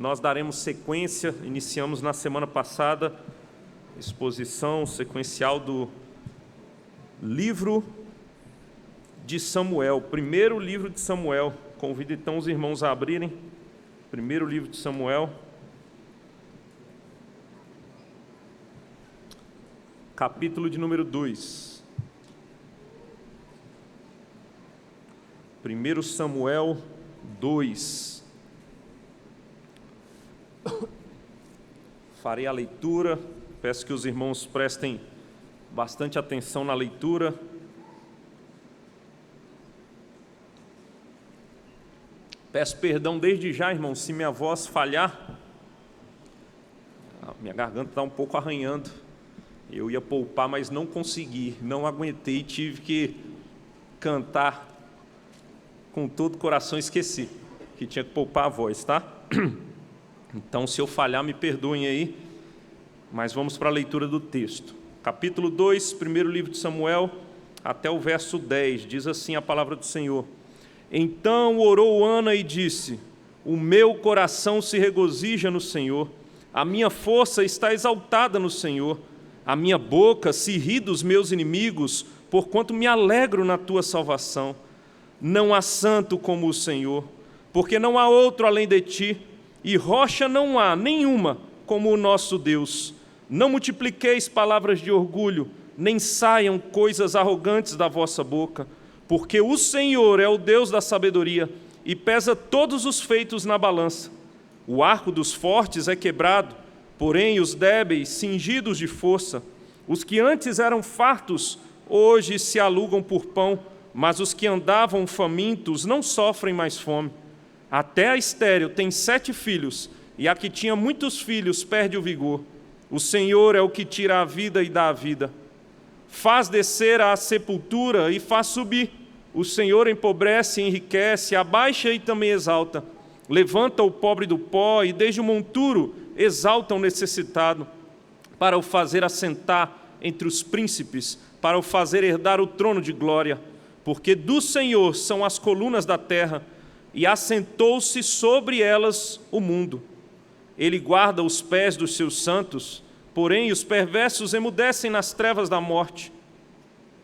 Nós daremos sequência, iniciamos na semana passada, exposição sequencial do livro de Samuel, primeiro livro de Samuel. Convido então os irmãos a abrirem, primeiro livro de Samuel, capítulo de número 2. 1 Samuel 2. Farei a leitura, peço que os irmãos prestem bastante atenção na leitura. Peço perdão desde já, irmãos, se minha voz falhar. Minha garganta está um pouco arranhando. Eu ia poupar, mas não consegui, não aguentei, tive que cantar com todo o coração, esqueci que tinha que poupar a voz, tá? Então, se eu falhar, me perdoem aí, mas vamos para a leitura do texto. Capítulo 2, primeiro livro de Samuel, até o verso 10, diz assim a palavra do Senhor. Então orou Ana e disse: o meu coração se regozija no Senhor, a minha força está exaltada no Senhor, a minha boca se ri dos meus inimigos, porquanto me alegro na tua salvação. Não há santo como o Senhor, porque não há outro além de ti, e rocha não há nenhuma como o nosso Deus. Não multipliqueis palavras de orgulho, nem saiam coisas arrogantes da vossa boca, porque o Senhor é o Deus da sabedoria e pesa todos os feitos na balança. O arco dos fortes é quebrado, porém os débeis cingidos de força. Os que antes eram fartos, hoje se alugam por pão, mas os que andavam famintos não sofrem mais fome. Até a estéril tem 7 filhos, e a que tinha muitos filhos perde o vigor. O Senhor é o que tira a vida e dá a vida. Faz descer à sepultura e faz subir. O Senhor empobrece e enriquece, abaixa e também exalta. Levanta o pobre do pó e desde o monturo exalta o necessitado, para o fazer assentar entre os príncipes, para o fazer herdar o trono de glória. Porque do Senhor são as colunas da terra, e assentou-se sobre elas o mundo. Ele guarda os pés dos seus santos, porém os perversos emudecem nas trevas da morte.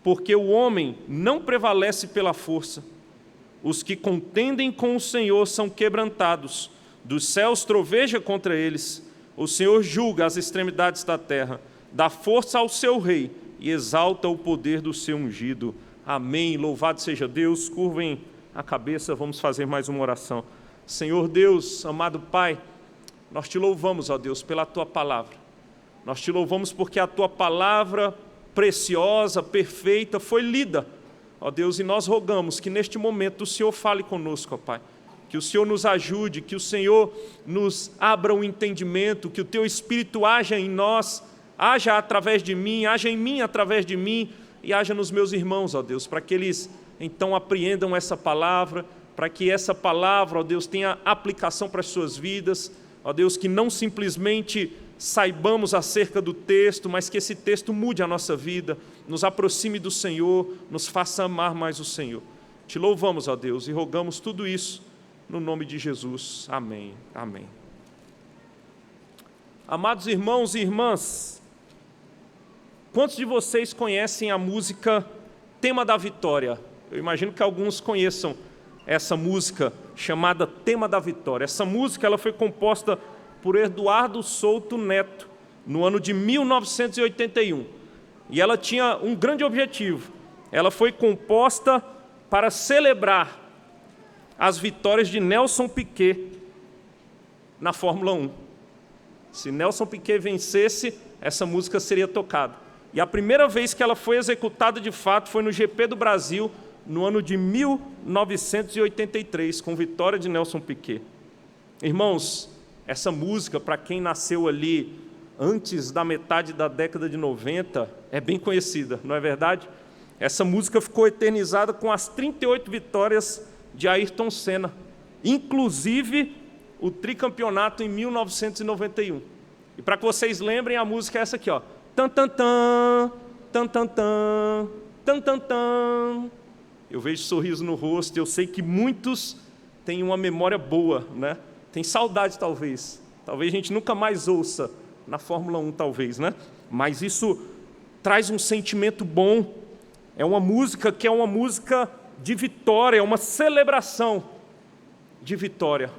Porque o homem não prevalece pela força. Os que contendem com o Senhor são quebrantados, dos céus troveja contra eles. O Senhor julga as extremidades da terra, dá força ao seu rei e exalta o poder do seu ungido. Amém. Louvado seja Deus. Curvem a cabeça, vamos fazer mais uma oração. Senhor Deus, amado Pai, nós te louvamos, ó Deus, pela Tua palavra. Nós te louvamos porque a Tua palavra preciosa, perfeita, foi lida, ó Deus, e nós rogamos que neste momento o Senhor fale conosco, ó Pai. Que o Senhor nos ajude, que o Senhor nos abra o entendimento, que o Teu Espírito haja em nós, haja através de mim, haja em mim através de mim, e haja nos meus irmãos, ó Deus, para que eles então apreendam essa palavra, para que essa palavra, ó Deus, tenha aplicação para as suas vidas, ó Deus, que não simplesmente saibamos acerca do texto, mas que esse texto mude a nossa vida, nos aproxime do Senhor, nos faça amar mais o Senhor. Te louvamos, ó Deus, e rogamos tudo isso no nome de Jesus. Amém. Amém. Amados irmãos e irmãs, quantos de vocês conhecem a música Tema da Vitória? Eu imagino que alguns conheçam essa música chamada Tema da Vitória. Essa música ela foi composta por Eduardo Souto Neto, no ano de 1981. E ela tinha um grande objetivo. Ela foi composta para celebrar as vitórias de Nelson Piquet na Fórmula 1. Se Nelson Piquet vencesse, essa música seria tocada. E a primeira vez que ela foi executada de fato foi no GP do Brasil, no ano de 1983, com vitória de Nelson Piquet. Irmãos, essa música, para quem nasceu ali antes da metade da década de 90, é bem conhecida, não é verdade? Essa música ficou eternizada com as 38 vitórias de Ayrton Senna, inclusive o tricampeonato em 1991. E para que vocês lembrem, a música é essa aqui, ó. Tan, tan, tan, tan, tan, tan, tan, tan, tan. Eu vejo sorriso no rosto, eu sei que muitos têm uma memória boa, né? Tem saudade, talvez. Talvez a gente nunca mais ouça na Fórmula 1, talvez, né? Mas isso traz um sentimento bom. É uma música que é uma música de vitória, é uma celebração de vitória.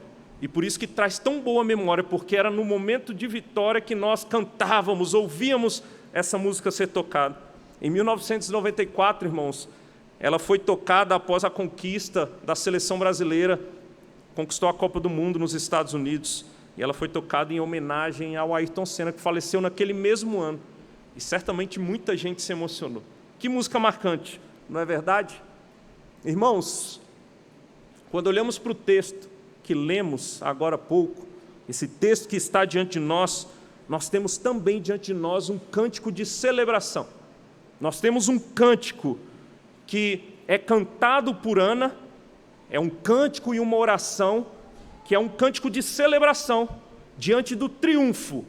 E por isso que traz tão boa memória, porque era no momento de vitória que nós cantávamos, ouvíamos essa música ser tocada. Em 1994, irmãos, ela foi tocada após a conquista da seleção brasileira, conquistou a Copa do Mundo nos Estados Unidos, e ela foi tocada em homenagem ao Ayrton Senna, que faleceu naquele mesmo ano. E certamente muita gente se emocionou. Que música marcante, não é verdade? Irmãos, quando olhamos para o texto que lemos agora há pouco, esse texto que está diante de nós, nós temos também diante de nós um cântico de celebração. Nós temos um cântico que é cantado por Ana, é um cântico e uma oração, que é um cântico de celebração diante do triunfo.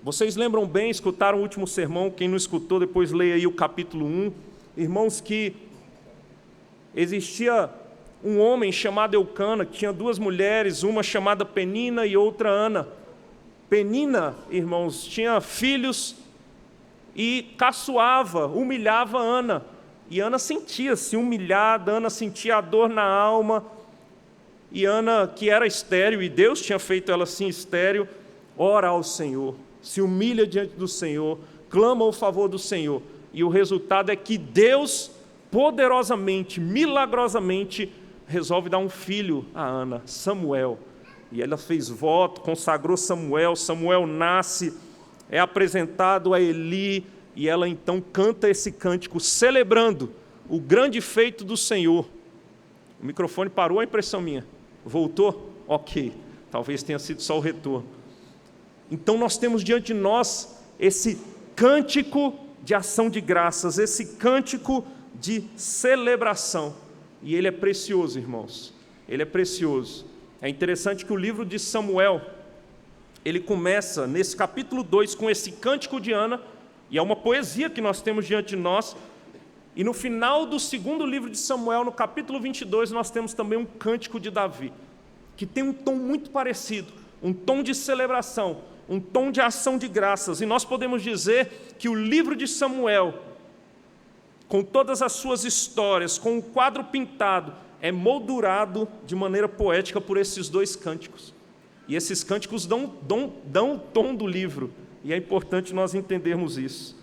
Vocês lembram bem, escutaram o último sermão, quem não escutou, depois leia aí o capítulo 1. Irmãos, que existia um homem chamado Eucana, que tinha duas mulheres, uma chamada Penina e outra Ana. Penina, irmãos, tinha filhos e caçoava, humilhava Ana. E Ana sentia-se humilhada, Ana sentia a dor na alma. E Ana, que era estéril, e Deus tinha feito ela assim estéril, ora ao Senhor, se humilha diante do Senhor, clama o favor do Senhor. E o resultado é que Deus, poderosamente, milagrosamente, resolve dar um filho a Ana, Samuel. E ela fez voto, consagrou Samuel, Samuel nasce, é apresentado a Eli, e ela então canta esse cântico, celebrando o grande feito do Senhor. O microfone parou, a impressão minha. Voltou? Ok. Talvez tenha sido só o retorno. Então nós temos diante de nós esse cântico de ação de graças, esse cântico de celebração. E ele é precioso, irmãos. Ele é precioso. É interessante que o livro de Samuel, ele começa nesse capítulo 2 com esse cântico de Ana, e é uma poesia que nós temos diante de nós. E no final do segundo livro de Samuel, no capítulo 22, nós temos também um cântico de Davi, que tem um tom muito parecido, um tom de celebração, um tom de ação de graças. E nós podemos dizer que o livro de Samuel, com todas as suas histórias, com o quadro pintado, é moldurado de maneira poética por esses dois cânticos. E esses cânticos dão o tom do livro, e é importante nós entendermos isso.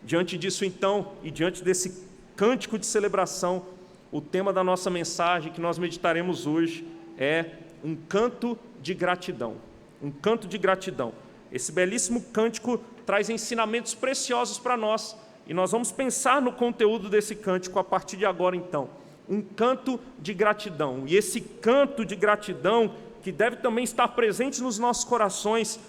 Diante disso, então, e diante desse cântico de celebração, o tema da nossa mensagem que nós meditaremos hoje é um canto de gratidão. Um canto de gratidão. Esse belíssimo cântico traz ensinamentos preciosos para nós, e nós vamos pensar no conteúdo desse cântico a partir de agora, então. Um canto de gratidão. E esse canto de gratidão, que deve também estar presente nos nossos corações,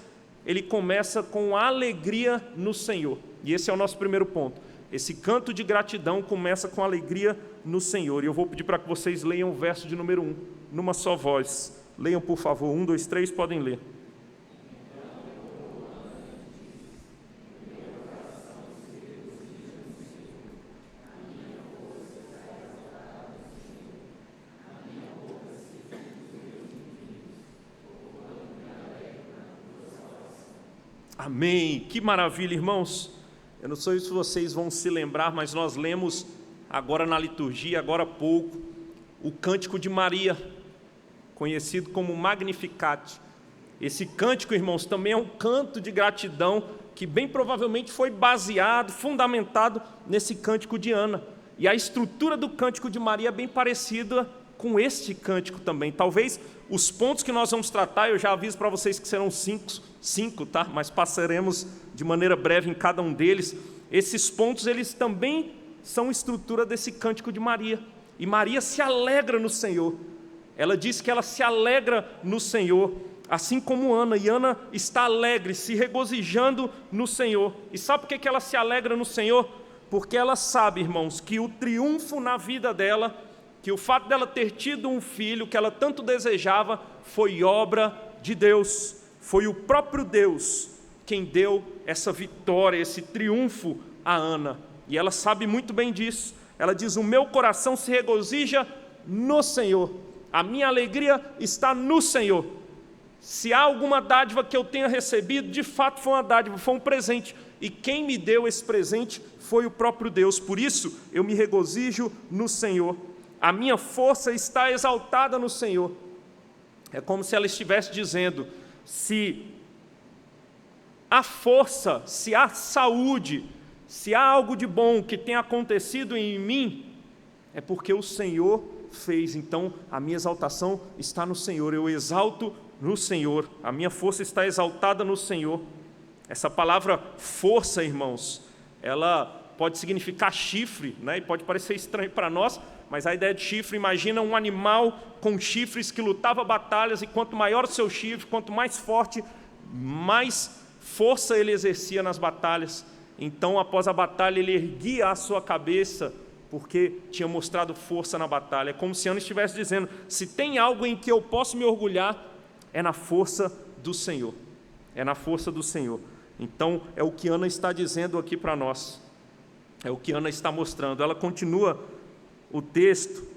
ele começa com alegria no Senhor. E esse é o nosso primeiro ponto. Esse canto de gratidão começa com alegria no Senhor. E eu vou pedir para que vocês leiam o verso de número 1, numa só voz. Leiam, por favor. 1, 2, 3, podem ler. Amém. Que maravilha, irmãos. Eu não sei se vocês vão se lembrar, mas nós lemos agora na liturgia, agora há pouco, o Cântico de Maria, conhecido como Magnificat. Esse cântico, irmãos, também é um canto de gratidão que bem provavelmente foi baseado, fundamentado nesse cântico de Ana. E a estrutura do Cântico de Maria é bem parecida com este cântico também. Talvez os pontos que nós vamos tratar, eu já aviso para vocês que serão cinco, tá? Mas passaremos de maneira breve em cada um deles. Esses pontos, eles também são estrutura desse cântico de Maria. E Maria se alegra no Senhor. Ela diz que ela se alegra no Senhor, assim como Ana. E Ana está alegre, se regozijando no Senhor. E sabe por que ela se alegra no Senhor? Porque ela sabe, irmãos, que o triunfo na vida dela, que o fato dela ter tido um filho que ela tanto desejava, foi obra de Deus. Foi o próprio Deus quem deu essa vitória, esse triunfo a Ana. E ela sabe muito bem disso. Ela diz: o meu coração se regozija no Senhor. A minha alegria está no Senhor. Se há alguma dádiva que eu tenha recebido, de fato foi uma dádiva, foi um presente. E quem me deu esse presente foi o próprio Deus. Por isso, eu me regozijo no Senhor. A minha força está exaltada no Senhor. É como se ela estivesse dizendo, se há força, se há saúde, se há algo de bom que tem acontecido em mim, é porque o Senhor fez. Então, a minha exaltação está no Senhor. Eu exalto no Senhor. A minha força está exaltada no Senhor. Essa palavra força, irmãos, ela pode significar chifre, né? E pode parecer estranho para nós, mas a ideia de chifre, imagina um animal com chifres que lutava batalhas, e quanto maior o seu chifre, quanto mais forte, mais força ele exercia nas batalhas. Então, após a batalha, ele erguia a sua cabeça, porque tinha mostrado força na batalha. É como se Ana estivesse dizendo, se tem algo em que eu posso me orgulhar, é na força do Senhor. É na força do Senhor. Então, é o que Ana está dizendo aqui para nós. É o que Ana está mostrando. Ela continua o texto,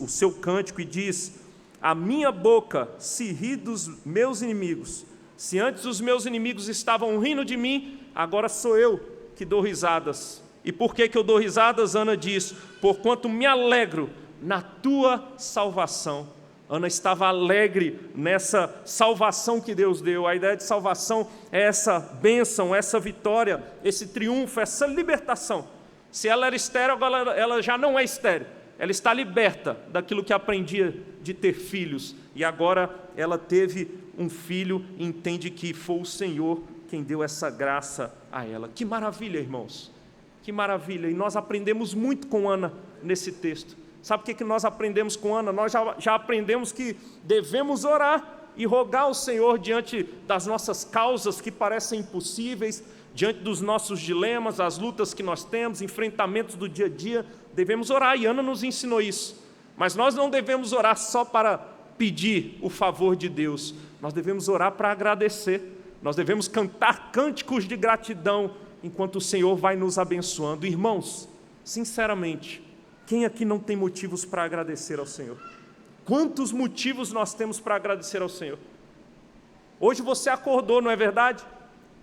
o seu cântico, e diz, a minha boca se ri dos meus inimigos. Se antes os meus inimigos estavam rindo de mim, agora sou eu que dou risadas. E por que eu dou risadas? Ana diz, porquanto me alegro na tua salvação. Ana estava alegre nessa salvação que Deus deu. A ideia de salvação é essa bênção, essa vitória, esse triunfo, essa libertação. Se ela era estéril, agora ela já não é estéril. Ela está liberta daquilo que aprendia de ter filhos. E agora ela teve um filho e entende que foi o Senhor quem deu essa graça a ela. Que maravilha, irmãos! Que maravilha! E nós aprendemos muito com Ana nesse texto. Sabe o que nós aprendemos com Ana? Nós já aprendemos que devemos orar e rogar ao Senhor diante das nossas causas que parecem impossíveis, diante dos nossos dilemas, as lutas que nós temos, enfrentamentos do dia a dia. Devemos orar, e Ana nos ensinou isso. Mas nós não devemos orar só para pedir o favor de Deus. Nós devemos orar para agradecer. Nós devemos cantar cânticos de gratidão enquanto o Senhor vai nos abençoando. Irmãos, sinceramente, quem aqui não tem motivos para agradecer ao Senhor? Quantos motivos nós temos para agradecer ao Senhor? Hoje você acordou, não é verdade?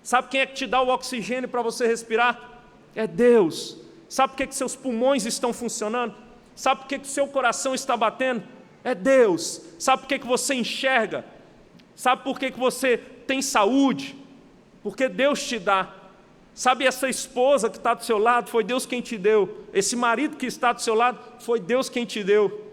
Sabe quem é que te dá o oxigênio para você respirar? É Deus. Sabe por que seus pulmões estão funcionando? Sabe por que o seu coração está batendo? É Deus. Sabe por que você enxerga? Sabe por que você tem saúde? Porque Deus te dá. Sabe, essa esposa que está do seu lado, foi Deus quem te deu. Esse marido que está do seu lado, foi Deus quem te deu.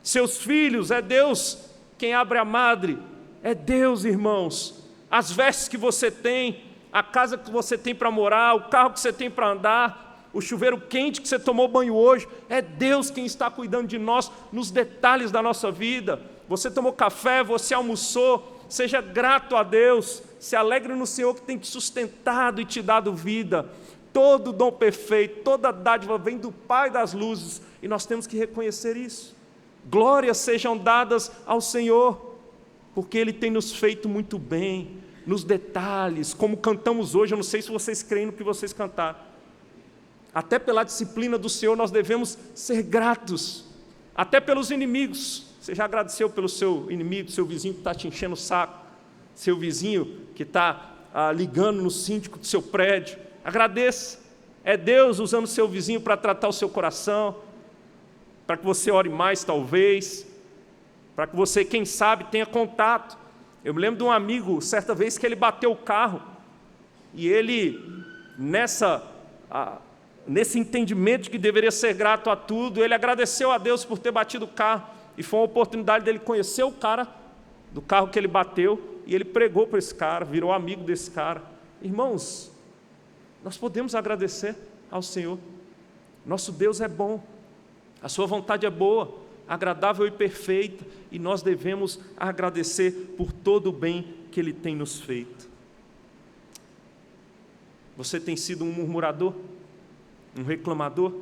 Seus filhos, é Deus quem abre a madre. É Deus, irmãos. As vestes que você tem, a casa que você tem para morar, o carro que você tem para andar, o chuveiro quente que você tomou banho hoje, é Deus quem está cuidando de nós nos detalhes da nossa vida. Você tomou café, você almoçou, seja grato a Deus, se alegre no Senhor que tem te sustentado e te dado vida. Todo dom perfeito, toda dádiva vem do Pai das luzes, e nós temos que reconhecer isso. Glórias sejam dadas ao Senhor, porque Ele tem nos feito muito bem, nos detalhes, como cantamos hoje. Eu não sei se vocês creem no que vocês cantaram. Até pela disciplina do Senhor nós devemos ser gratos, até pelos inimigos. Você já agradeceu pelo seu inimigo, seu vizinho que está te enchendo o saco, seu vizinho que está ligando no síndico do seu prédio? Agradeça. É Deus usando o seu vizinho para tratar o seu coração, para que você ore mais talvez, para que você, quem sabe, tenha contato. Eu me lembro de um amigo, certa vez, que ele bateu o carro, e ele, nesse entendimento de que deveria ser grato a tudo, ele agradeceu a Deus por ter batido o carro, e foi uma oportunidade dele conhecer o cara do carro que ele bateu, e ele pregou para esse cara, virou amigo desse cara. Irmãos, nós podemos agradecer ao Senhor. Nosso Deus é bom, a sua vontade é boa, agradável e perfeita, e nós devemos agradecer por todo o bem que Ele tem nos feito. Você tem sido um murmurador? Um reclamador?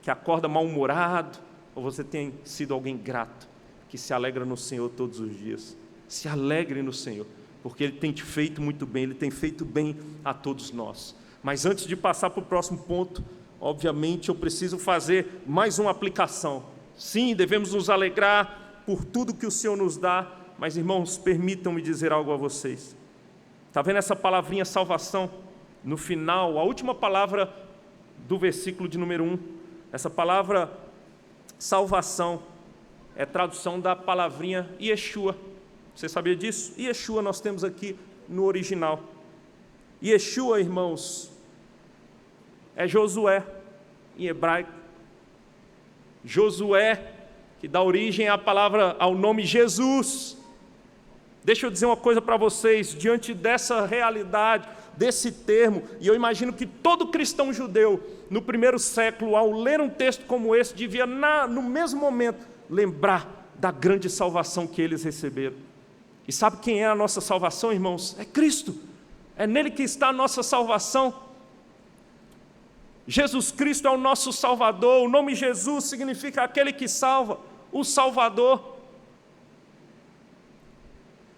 Que acorda mal-humorado? Ou você tem sido alguém grato, que se alegra no Senhor todos os dias? Se alegre no Senhor, porque Ele tem te feito muito bem, Ele tem feito bem a todos nós. Mas antes de passar para o próximo ponto, obviamente eu preciso fazer mais uma aplicação. Sim, devemos nos alegrar por tudo que o Senhor nos dá, mas irmãos, permitam-me dizer algo a vocês. Está vendo essa palavrinha salvação? No final, a última palavra do versículo de número 1, essa palavra salvação é tradução da palavrinha Yeshua. Você sabia disso? Yeshua nós temos aqui no original. Yeshua, irmãos, é Josué em hebraico. Josué, que dá origem à palavra, ao nome Jesus. Deixa eu dizer uma coisa para vocês, diante dessa realidade, desse termo, e eu imagino que todo cristão judeu, no primeiro século, ao ler um texto como esse, devia, no mesmo momento, lembrar da grande salvação que eles receberam. E sabe quem é a nossa salvação, irmãos? É Cristo. É nele que está a nossa salvação. Jesus Cristo é o nosso Salvador. O nome Jesus significa aquele que salva, o Salvador.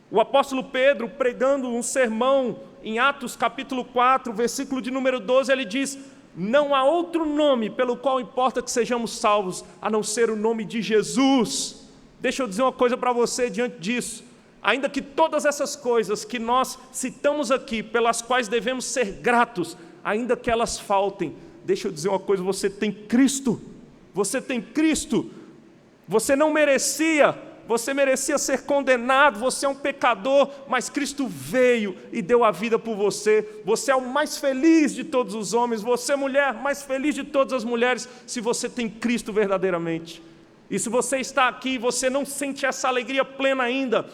O apóstolo Pedro, pregando um sermão em Atos capítulo 4, versículo de número 12, ele diz: não há outro nome pelo qual importa que sejamos salvos, a não ser o nome de Jesus. Deixa eu dizer uma coisa para você diante disso. Ainda que todas essas coisas que nós citamos aqui, pelas quais devemos ser gratos, ainda que elas faltem, deixa eu dizer uma coisa, você tem Cristo. Você tem Cristo. Você não merecia. Você merecia ser condenado, você é um pecador, mas Cristo veio e deu a vida por você. Você é o mais feliz de todos os homens, você é mulher mais feliz de todas as mulheres, se você tem Cristo verdadeiramente. E se você está aqui e você não sente essa alegria plena ainda,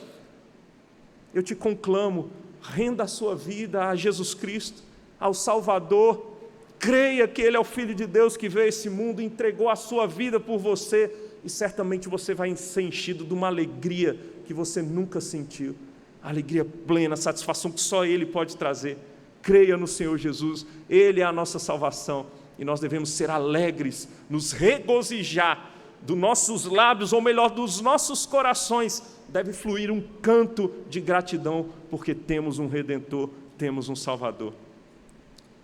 eu te conclamo, renda a sua vida a Jesus Cristo, ao Salvador. Creia que Ele é o Filho de Deus que veio a esse mundo e entregou a sua vida por você, e certamente você vai ser enchido de uma alegria que você nunca sentiu, alegria plena, satisfação que só Ele pode trazer. Creia no Senhor Jesus, Ele é a nossa salvação, e nós devemos ser alegres, nos regozijar, dos nossos lábios, ou melhor, dos nossos corações, deve fluir um canto de gratidão, porque temos um Redentor, temos um Salvador.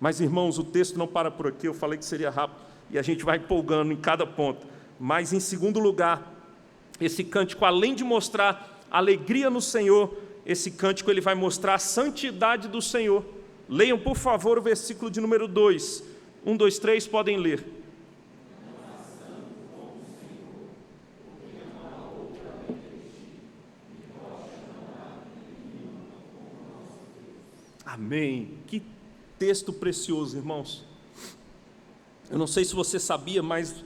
Mas irmãos, o texto não para por aqui, eu falei que seria rápido, e a gente vai empolgando em cada ponto. Mas, em segundo lugar, esse cântico, além de mostrar alegria no Senhor, esse cântico ele vai mostrar a santidade do Senhor. Leiam, por favor, o versículo de número 2. 1, 2, 3, podem ler. Amém. Que texto precioso, irmãos. Eu não sei se você sabia, mas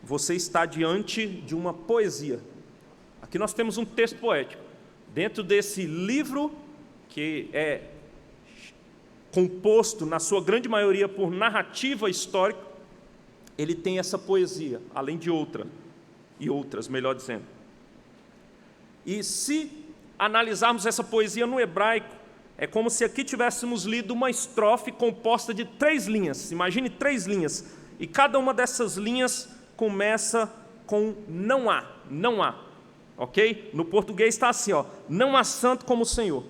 você está diante de uma poesia. Aqui nós temos um texto poético. Dentro desse livro, que é composto, na sua grande maioria, por narrativa histórica, ele tem essa poesia, além de outra, e outras, melhor dizendo. E se analisarmos essa poesia no hebraico, é como se aqui tivéssemos lido uma estrofe composta de 3 linhas. Imagine 3 linhas. E cada uma dessas linhas começa com não há, ok? No português está assim, ó, não há santo como o Senhor,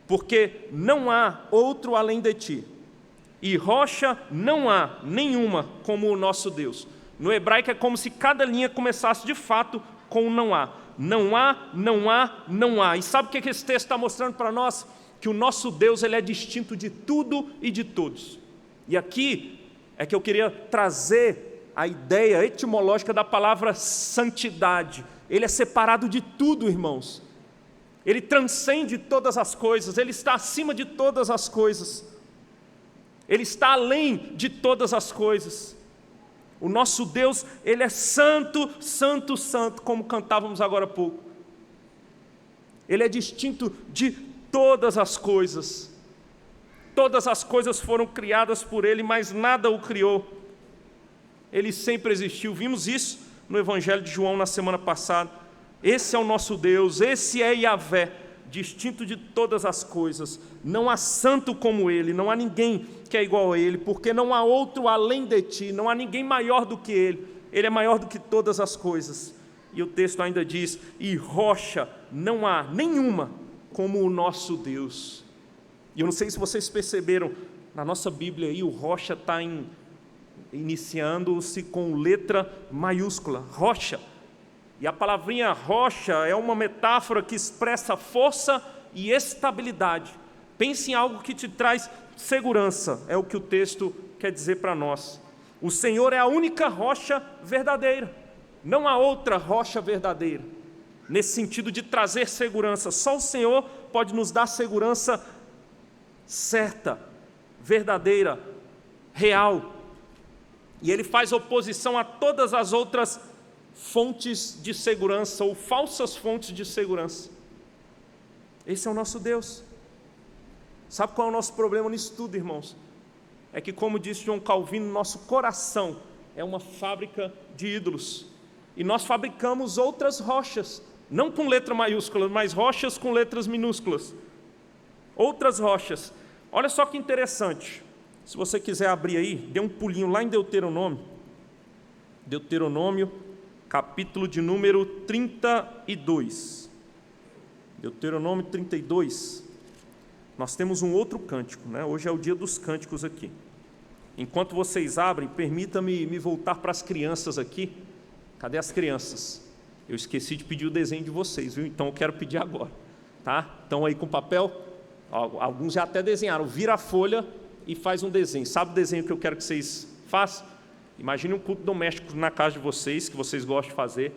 porque não há outro além de ti, e rocha não há nenhuma como o nosso Deus. No hebraico é como se cada linha começasse de fato com não há, não há, não há, não há. E sabe o que esse texto está mostrando para nós? Que o nosso Deus ele é distinto de tudo e de todos. E aqui é que eu queria trazer a ideia etimológica da palavra santidade. Ele é separado de tudo, irmãos. Ele transcende todas as coisas, Ele está acima de todas as coisas. Ele está além de todas as coisas. O nosso Deus, Ele é santo, santo, santo, como cantávamos agora há pouco. Ele é distinto de todas as coisas. Todas as coisas foram criadas por Ele, mas nada o criou. Ele sempre existiu, vimos isso no Evangelho de João na semana passada. Esse é o nosso Deus, esse é Yahvé, distinto de todas as coisas. Não há santo como Ele, não há ninguém que é igual a Ele, porque não há outro além de ti, não há ninguém maior do que Ele. Ele é maior do que todas as coisas. E o texto ainda diz, e rocha não há nenhuma como o nosso Deus. E eu não sei se vocês perceberam, na nossa Bíblia aí o rocha está iniciando-se com letra maiúscula, rocha. E a palavrinha rocha é uma metáfora que expressa força e estabilidade. Pense em algo que te traz segurança, é o que o texto quer dizer para nós. O Senhor é a única rocha verdadeira, não há outra rocha verdadeira. Nesse sentido de trazer segurança, só o Senhor pode nos dar segurança certa, verdadeira, real. E Ele faz oposição a todas as outras fontes de segurança ou falsas fontes de segurança. Esse é o nosso Deus. Sabe qual é o nosso problema nisso tudo, irmãos? É que, como disse João Calvino, nosso coração é uma fábrica de ídolos. E nós fabricamos outras rochas, não com letra maiúscula, mas rochas com letras minúsculas. Outras rochas. Olha só que interessante. Se você quiser abrir aí, dê um pulinho lá em Deuteronômio. Deuteronômio, capítulo de número 32. Deuteronômio 32. Nós temos um outro cântico, né? Hoje é o dia dos cânticos aqui. Enquanto vocês abrem, permita-me voltar para as crianças aqui. Cadê as crianças? Eu esqueci de pedir o desenho de vocês, viu? Então eu quero pedir agora, tá? Estão aí com papel? Alguns já até desenharam. Vira a folha e faz um desenho. Sabe o desenho que eu quero que vocês façam? Imagine um culto doméstico na casa de vocês, que vocês gostam de fazer,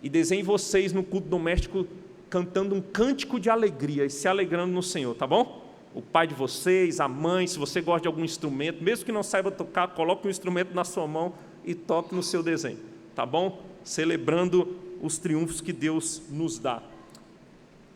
e desenhe vocês no culto doméstico cantando um cântico de alegria e se alegrando no Senhor, tá bom? O pai de vocês, a mãe, se você gosta de algum instrumento, mesmo que não saiba tocar, coloque um instrumento na sua mão e toque no seu desenho, tá bom? Celebrando os triunfos que Deus nos dá.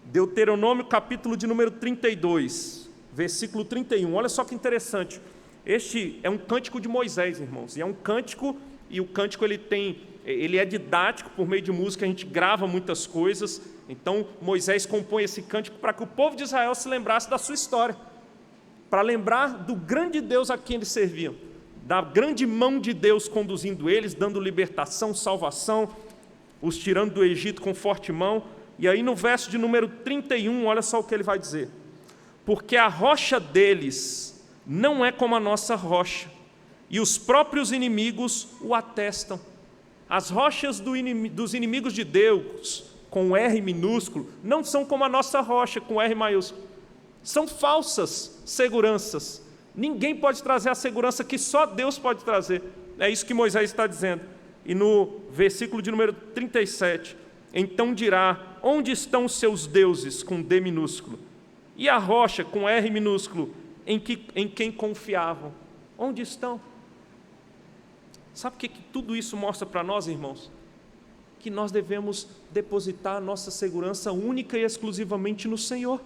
Deuteronômio, capítulo de número 32, versículo 31. Olha só que interessante. Este é um cântico de Moisés, irmãos. E é um cântico, e o cântico ele é didático, por meio de música a gente grava muitas coisas. Então Moisés compõe esse cântico para que o povo de Israel se lembrasse da sua história, para lembrar do grande Deus a quem eles serviam, da grande mão de Deus conduzindo eles, dando libertação, salvação, os tirando do Egito com forte mão. E aí no verso de número 31, olha só o que ele vai dizer: porque a rocha deles não é como a nossa rocha, e os próprios inimigos o atestam. As rochas dos inimigos de Deus, com R minúsculo, não são como a nossa rocha, com R maiúsculo. São falsas seguranças. Ninguém pode trazer a segurança que só Deus pode trazer. É isso que Moisés está dizendo. E no versículo de número 37, então dirá: onde estão os seus deuses, com D minúsculo, e a rocha, com R minúsculo, em quem confiavam? Onde estão? Sabe o que tudo isso mostra para nós, irmãos? Que nós devemos depositar a nossa segurança única e exclusivamente no Senhor.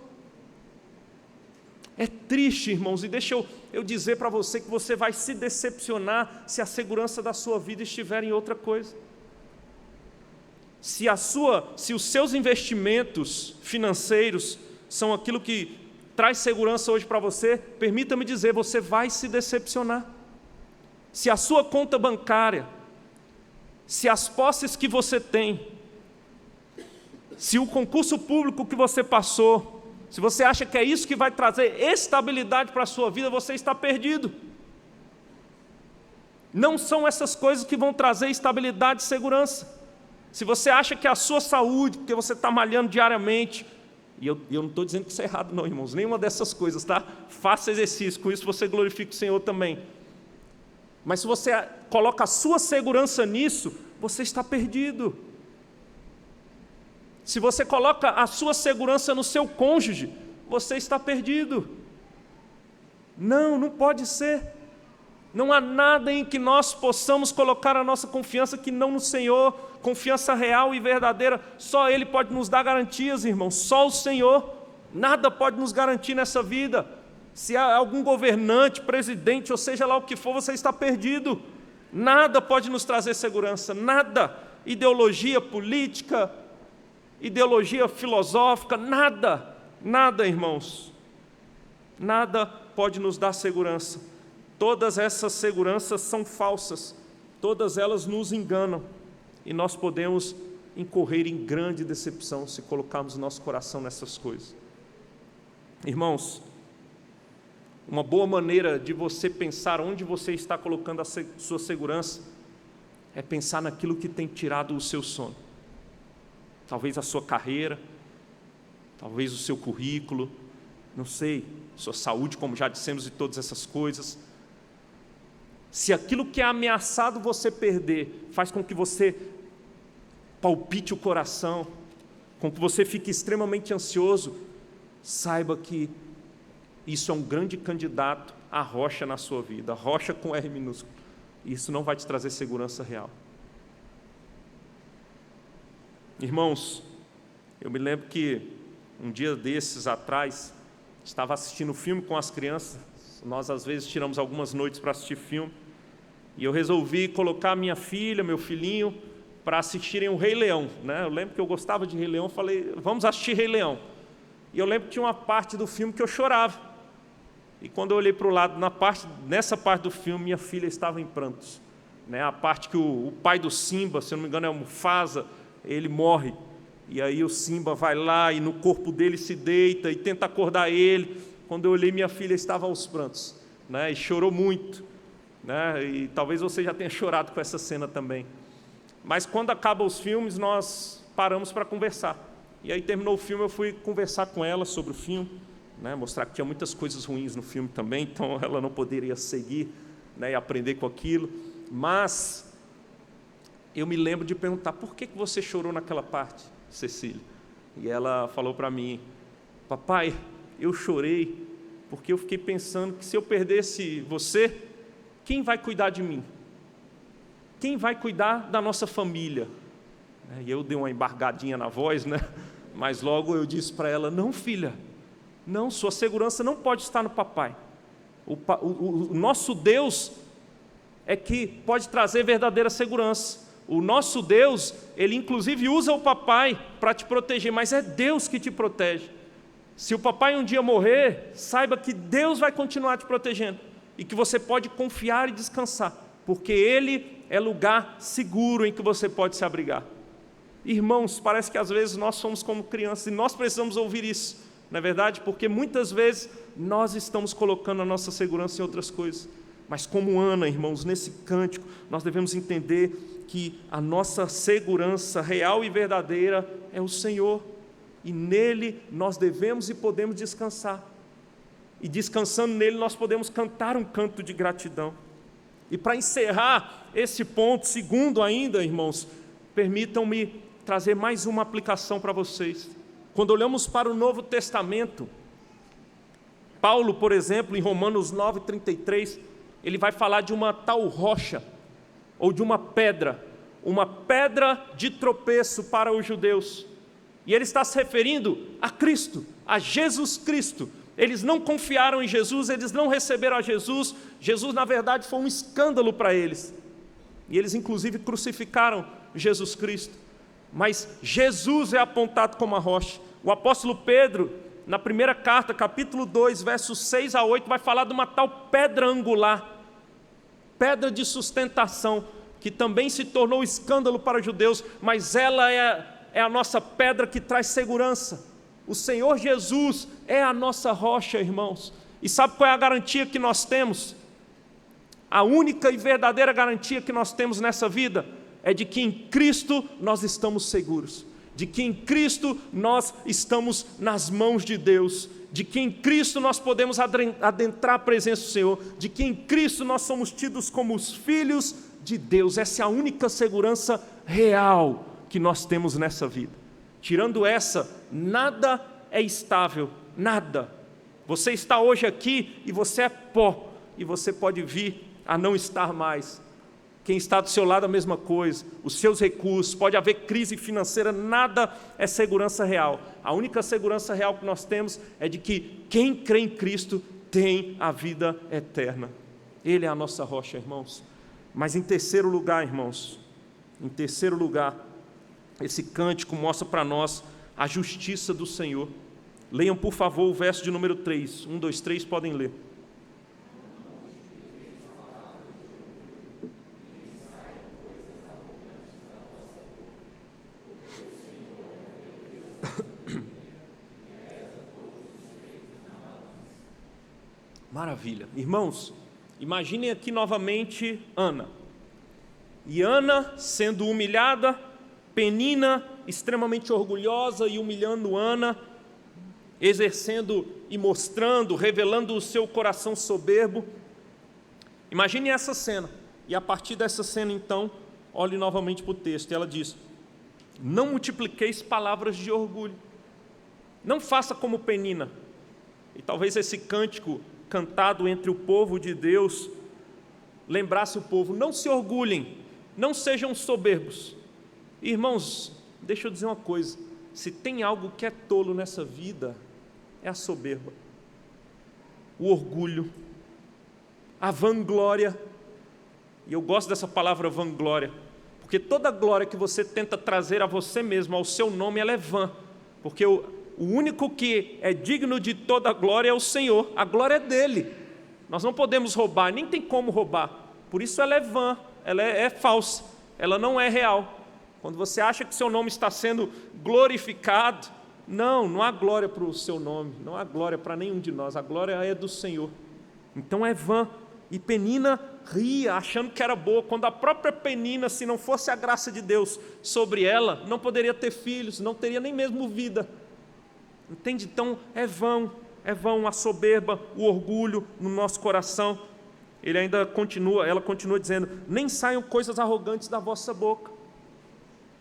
É triste, irmãos, e deixa eu dizer para você que você vai se decepcionar se a segurança da sua vida estiver em outra coisa. Se os seus investimentos financeiros são aquilo que traz segurança hoje para você, permita-me dizer, você vai se decepcionar. Se a sua conta bancária, se as posses que você tem, se o concurso público que você passou, se você acha que é isso que vai trazer estabilidade para a sua vida, você está perdido. Não são essas coisas que vão trazer estabilidade e segurança. Se você acha que a sua saúde, porque você está malhando diariamente, e eu não estou dizendo que isso é errado não, irmãos, nenhuma dessas coisas, tá? Faça exercício, com isso você glorifica o Senhor também. Mas se você coloca a sua segurança nisso, você está perdido. Se você coloca a sua segurança no seu cônjuge, você está perdido. Não pode ser. Não há nada em que nós possamos colocar a nossa confiança que não no Senhor, confiança real e verdadeira. Só Ele pode nos dar garantias, irmãos, só o Senhor. Nada pode nos garantir nessa vida. Se há algum governante, presidente, ou seja lá o que for, você está perdido. Nada pode nos trazer segurança, nada. Ideologia política, ideologia filosófica, nada, irmãos. Nada pode nos dar segurança. Todas essas seguranças são falsas, todas elas nos enganam, e nós podemos incorrer em grande decepção se colocarmos nosso coração nessas coisas. Irmãos, uma boa maneira de você pensar onde você está colocando a sua segurança é pensar naquilo que tem tirado o seu sono. talvez a sua carreira, talvez o seu currículo, não sei, sua saúde, como já dissemos, e todas essas coisas. Se aquilo que é ameaçado você perder faz com que você palpite o coração, com que você fique extremamente ansioso, saiba que isso é um grande candidato à rocha na sua vida, rocha com R minúsculo. Isso não vai te trazer segurança real. Irmãos, eu me lembro que um dia desses atrás, estava assistindo filme com as crianças, nós às vezes tiramos algumas noites para assistir filme, e eu resolvi colocar minha filha, meu filhinho, para assistirem o Rei Leão, né? Eu lembro que eu gostava de Rei Leão, falei, vamos assistir Rei Leão. E eu lembro que tinha uma parte do filme que eu chorava. E quando eu olhei para o lado, nessa parte do filme, minha filha estava em prantos, né? A parte que o pai do Simba, se eu não me engano é o Mufasa, ele morre. E aí o Simba vai lá e no corpo dele se deita e tenta acordar ele. Quando eu olhei, minha filha estava aos prantos, né? E chorou muito, né? E talvez você já tenha chorado com essa cena também. Mas quando acabam os filmes, nós paramos para conversar. E aí terminou o filme, eu fui conversar com ela sobre o filme, né? Mostrar que tinha muitas coisas ruins no filme também, então ela não poderia seguir, né? E aprender com aquilo. Mas eu me lembro de perguntar, por que você chorou naquela parte, Cecília? E ela falou para mim, papai, eu chorei porque eu fiquei pensando que se eu perdesse você, quem vai cuidar de mim? Quem vai cuidar da nossa família? E eu dei uma embargadinha na voz, né? Mas logo eu disse para ela, não, filha, não, sua segurança não pode estar no papai. O nosso Deus é que pode trazer verdadeira segurança. O nosso Deus, Ele inclusive usa o papai para te proteger, mas é Deus que te protege. Se o papai um dia morrer, saiba que Deus vai continuar te protegendo e que você pode confiar e descansar, porque Ele é lugar seguro em que você pode se abrigar. Irmãos, parece que às vezes nós somos como crianças e nós precisamos ouvir isso, não é verdade? Porque muitas vezes nós estamos colocando a nossa segurança em outras coisas. Mas como Ana, irmãos, nesse cântico, nós devemos entender que a nossa segurança real e verdadeira é o Senhor. E nele nós devemos e podemos descansar. E descansando nele nós podemos cantar um canto de gratidão. E para encerrar esse ponto, segundo ainda, irmãos, permitam-me trazer mais uma aplicação para vocês. Quando olhamos para o Novo Testamento, Paulo, por exemplo, em Romanos 9:33, ele vai falar de uma tal rocha, ou de uma pedra de tropeço para os judeus. E ele está se referindo a Cristo, a Jesus Cristo. Eles não confiaram em Jesus, eles não receberam a Jesus. Jesus, na verdade, foi um escândalo para eles. E eles, inclusive, crucificaram Jesus Cristo. Mas Jesus é apontado como a rocha. O apóstolo Pedro, na primeira carta, capítulo 2, versos 6 a 8, vai falar de uma tal pedra angular, pedra de sustentação, que também se tornou escândalo para os judeus, mas ela é a nossa pedra que traz segurança. O Senhor Jesus é a nossa rocha, irmãos. E sabe qual é a garantia que nós temos? A única e verdadeira garantia que nós temos nessa vida é de que em Cristo nós estamos seguros, de que em Cristo nós estamos nas mãos de Deus, de que em Cristo nós podemos adentrar a presença do Senhor, de que em Cristo nós somos tidos como os filhos de Deus. Essa é a única segurança real que nós temos nessa vida. Tirando essa, nada é estável, nada. Você está hoje aqui e você é pó, e você pode vir a não estar mais. Quem está do seu lado a mesma coisa, os seus recursos, pode haver crise financeira, nada é segurança real. A única segurança real que nós temos é de que quem crê em Cristo tem a vida eterna. Ele é a nossa rocha, irmãos. Mas em terceiro lugar, irmãos, esse cântico mostra para nós a justiça do Senhor. Leiam, por favor, o verso de número 3. 1, 2, 3, podem ler. Maravilha. Irmãos, imaginem aqui novamente Ana. E Ana sendo humilhada, Penina extremamente orgulhosa e humilhando Ana, exercendo e mostrando, revelando o seu coração soberbo. Imagine essa cena, e a partir dessa cena, então, olhe novamente para o texto, e ela diz: não multipliqueis palavras de orgulho, não faça como Penina. E talvez esse cântico cantado entre o povo de Deus lembrasse o povo: não se orgulhem, não sejam soberbos. Irmãos, deixa eu dizer uma coisa: se tem algo que é tolo nessa vida, é a soberba, o orgulho, a vanglória. E eu gosto dessa palavra vanglória, porque toda glória que você tenta trazer a você mesmo, ao seu nome, ela é vã, porque o único que é digno de toda glória é o Senhor, a glória é dele. Nós não podemos roubar, nem tem como roubar, por isso ela é vã, ela é falsa, ela não é real. Quando você acha que seu nome está sendo glorificado, não há glória para o seu nome, não há glória para nenhum de nós, a glória é do Senhor. Então é vã. E Penina ria, achando que era boa, quando a própria Penina, se não fosse a graça de Deus sobre ela, não poderia ter filhos, não teria nem mesmo vida. Entende? Então é vão a soberba, o orgulho no nosso coração. Ela continua dizendo: nem saiam coisas arrogantes da vossa boca.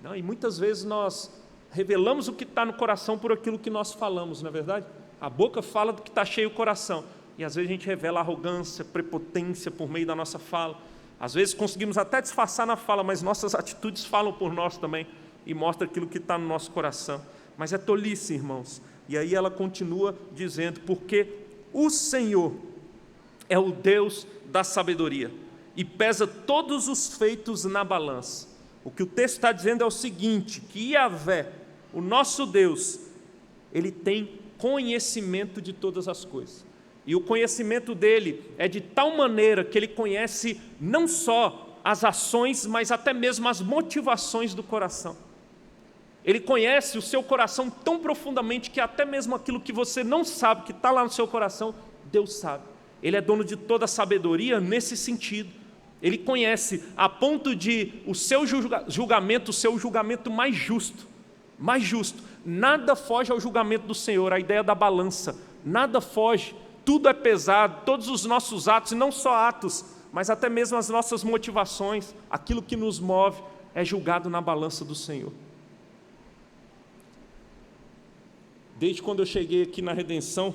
Não, e muitas vezes nós revelamos o que está no coração por aquilo que nós falamos, não é verdade? A boca fala do que está cheio o coração, e às vezes a gente revela arrogância, prepotência por meio da nossa fala. Às vezes conseguimos até disfarçar na fala, mas nossas atitudes falam por nós também, e mostram aquilo que está no nosso coração. Mas é tolice, irmãos. E aí ela continua dizendo: porque o Senhor é o Deus da sabedoria, e pesa todos os feitos na balança. O que o texto está dizendo é o seguinte: que Yahvé, o nosso Deus, Ele tem conhecimento de todas as coisas. E o conhecimento dele é de tal maneira que ele conhece não só as ações, mas até mesmo as motivações do coração. Ele conhece o seu coração tão profundamente que até mesmo aquilo que você não sabe, que está lá no seu coração, Deus sabe. Ele é dono de toda a sabedoria nesse sentido. Ele conhece a ponto de o seu julgamento, o seu julgamento mais justo, nada foge ao julgamento do Senhor, a ideia da balança, nada foge, tudo é pesado, todos os nossos atos, e não só atos, mas até mesmo as nossas motivações, aquilo que nos move, é julgado na balança do Senhor. Desde quando eu cheguei aqui na Redenção,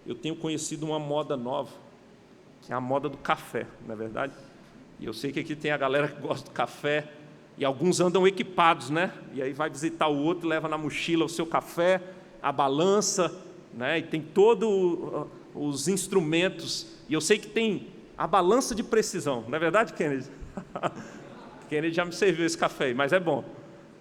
eu tenho conhecido uma moda nova, que é a moda do café, não é verdade? E eu sei que aqui tem a galera que gosta do café, e alguns andam equipados, né? E aí vai visitar o outro, leva na mochila o seu café, a balança, né? E tem todos os instrumentos. E eu sei que tem a balança de precisão, não é verdade, Kennedy? Kennedy já me serviu esse café aí, mas é bom.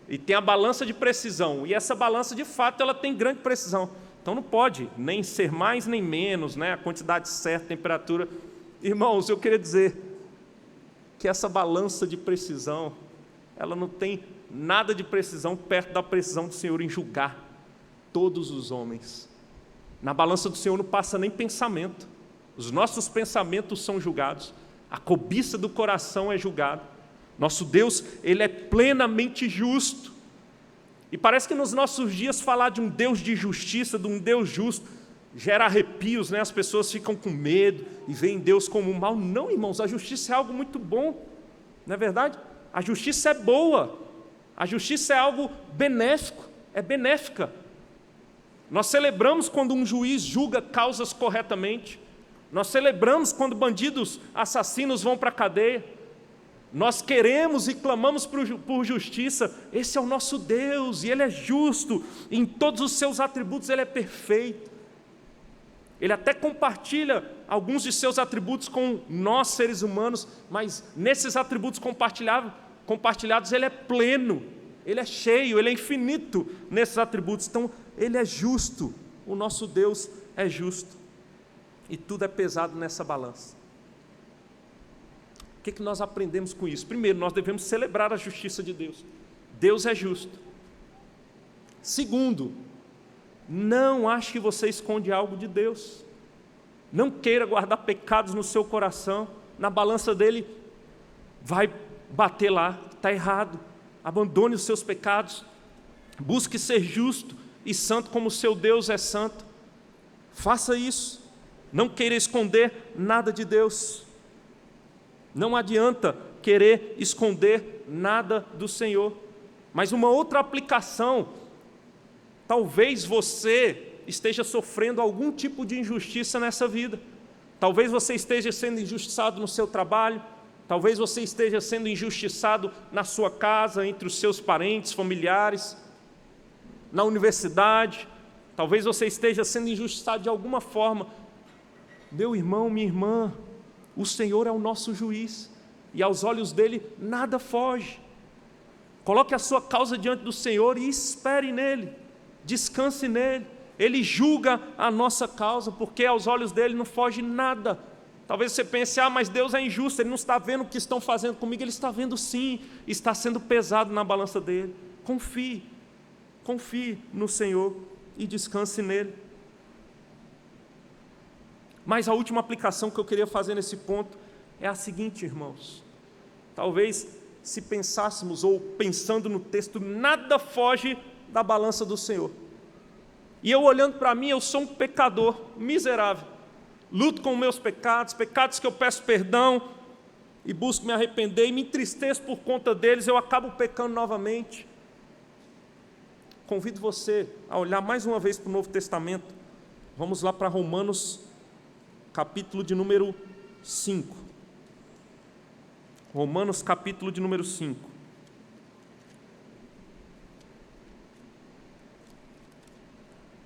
E tem a balança de precisão, e essa balança, de fato, ela tem grande precisão. Então não pode nem ser mais nem menos, né? A quantidade certa, a temperatura. Irmãos, eu queria dizer que essa balança de precisão, ela não tem nada de precisão perto da precisão do Senhor em julgar todos os homens. Na balança do Senhor não passa nem pensamento. Os nossos pensamentos são julgados. A cobiça do coração é julgada. Nosso Deus, Ele é plenamente justo. E parece que nos nossos dias falar de um Deus de justiça, de um Deus justo, gera arrepios, né? As pessoas ficam com medo e veem Deus como mal. Não, irmãos, a justiça é algo muito bom, não é verdade? A justiça é boa, a justiça é algo benéfico, é benéfica. Nós celebramos quando um juiz julga causas corretamente, nós celebramos quando bandidos assassinos vão para a cadeia, nós queremos e clamamos por justiça. Esse é o nosso Deus, e Ele é justo, em todos os seus atributos Ele é perfeito. Ele até compartilha alguns de seus atributos com nós, seres humanos, mas nesses atributos compartilhados Ele é pleno, Ele é cheio, Ele é infinito nesses atributos. Então, Ele é justo, o nosso Deus é justo, e tudo é pesado nessa balança. O que nós aprendemos com isso? Primeiro, nós devemos celebrar a justiça de Deus. Deus é justo. Segundo, não ache que você esconde algo de Deus. Não queira guardar pecados no seu coração. Na balança dele vai bater lá, está errado. Abandone os seus pecados. Busque ser justo e santo como o seu Deus é santo. Faça isso. Não queira esconder nada de Deus. Não adianta querer esconder nada do Senhor. Mas uma outra aplicação, talvez você esteja sofrendo algum tipo de injustiça nessa vida. Talvez você esteja sendo injustiçado no seu trabalho, talvez você esteja sendo injustiçado na sua casa, entre os seus parentes, familiares, na universidade, talvez você esteja sendo injustiçado de alguma forma. Meu irmão, minha irmã, o Senhor é o nosso juiz, e aos olhos dele nada foge. Coloque a sua causa diante do Senhor e espere nele, descanse nele. Ele julga a nossa causa, porque aos olhos dele não foge nada. Talvez você pense, mas Deus é injusto, Ele não está vendo o que estão fazendo comigo. Ele está vendo sim, está sendo pesado na balança dele. Confie no Senhor e descanse nele. Mas a última aplicação que eu queria fazer nesse ponto é a seguinte, irmãos. Talvez se pensássemos, ou pensando no texto, nada foge da balança do Senhor. E eu olhando para mim, eu sou um pecador miserável. Luto com meus pecados que eu peço perdão e busco me arrepender e me entristeço por conta deles, eu acabo pecando novamente. Convido você a olhar mais uma vez para o Novo Testamento. Vamos lá para Romanos, capítulo de número 5. Romanos, capítulo de número 5.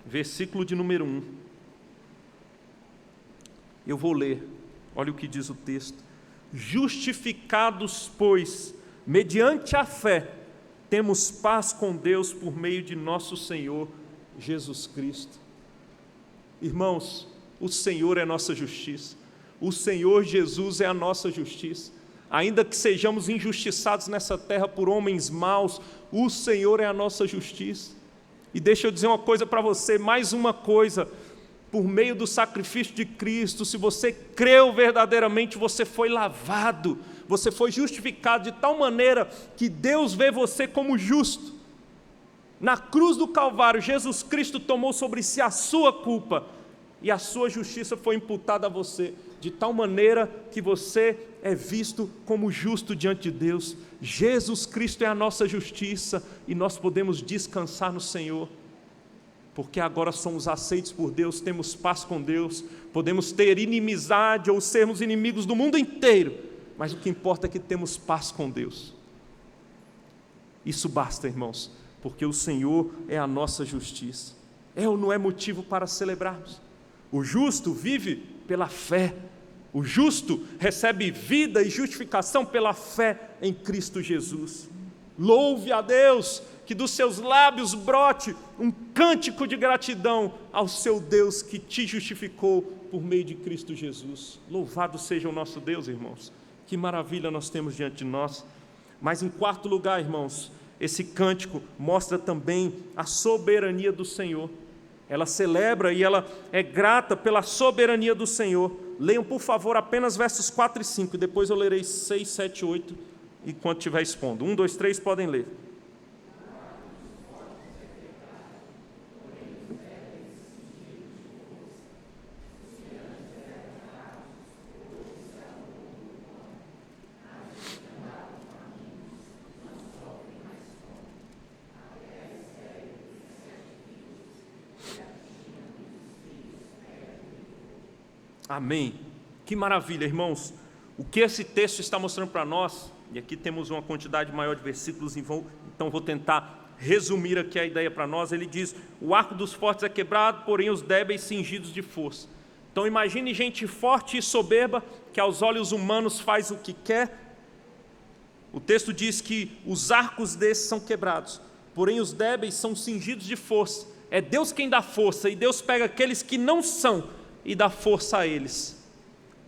Versículo de número 1. Eu vou ler, olha o que diz o texto. Justificados, pois, mediante a fé, temos paz com Deus por meio de nosso Senhor Jesus Cristo. Irmãos, o Senhor é a nossa justiça, o Senhor Jesus é a nossa justiça. Ainda que sejamos injustiçados nessa terra por homens maus, o Senhor é a nossa justiça. E deixa eu dizer uma coisa para você, mais uma coisa, por meio do sacrifício de Cristo, se você creu verdadeiramente, você foi lavado, você foi justificado de tal maneira que Deus vê você como justo. Na cruz do Calvário, Jesus Cristo tomou sobre si a sua culpa e a sua justiça foi imputada a você, de tal maneira que você é visto como justo diante de Deus. Jesus Cristo é a nossa justiça e nós podemos descansar no Senhor, porque agora somos aceitos por Deus, temos paz com Deus, podemos ter inimizade ou sermos inimigos do mundo inteiro, mas o que importa é que temos paz com Deus. Isso basta, irmãos, porque o Senhor é a nossa justiça. É ou não é motivo para celebrarmos? O justo vive pela fé. O justo recebe vida e justificação pela fé em Cristo Jesus. Louve a Deus, que dos seus lábios brote um cântico de gratidão ao seu Deus que te justificou por meio de Cristo Jesus. Louvado seja o nosso Deus, irmãos. Que maravilha nós temos diante de nós. Mas em quarto lugar, irmãos, esse cântico mostra também a soberania do Senhor. Ela celebra e ela é grata pela soberania do Senhor. Leiam, por favor, apenas versos 4 e 5, e depois eu lerei 6, 7 e 8, enquanto estiver expondo. 1, 2, 3, podem ler. Amém. Que maravilha, irmãos. O que esse texto está mostrando para nós, e aqui temos uma quantidade maior de versículos, então vou tentar resumir aqui a ideia para nós. Ele diz: o arco dos fortes é quebrado, porém os débeis cingidos de força. Então imagine gente forte e soberba, que aos olhos humanos faz o que quer. O texto diz que os arcos desses são quebrados, porém os débeis são cingidos de força. É Deus quem dá força, e Deus pega aqueles que não são e dá força a eles.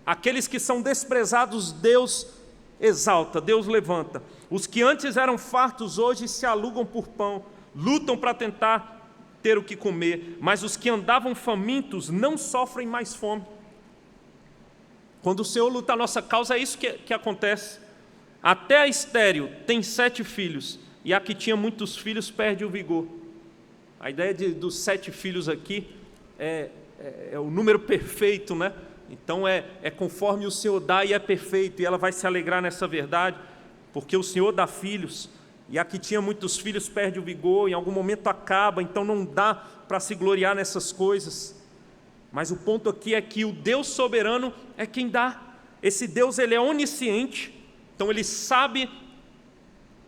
Aqueles que são desprezados, Deus exalta, Deus levanta. Os que antes eram fartos, hoje se alugam por pão, lutam para tentar ter o que comer, mas os que andavam famintos não sofrem mais fome. Quando o Senhor luta a nossa causa, é isso que acontece. Até a estéril tem 7 filhos, e a que tinha muitos filhos perde o vigor. A ideia dos 7 filhos aqui é o número perfeito, né? Então é conforme o Senhor dá e é perfeito, e ela vai se alegrar nessa verdade, porque o Senhor dá filhos, e a que tinha muitos filhos perde o vigor, em algum momento acaba, então não dá para se gloriar nessas coisas. Mas o ponto aqui é que o Deus soberano é quem dá. Esse Deus, ele é onisciente, então ele sabe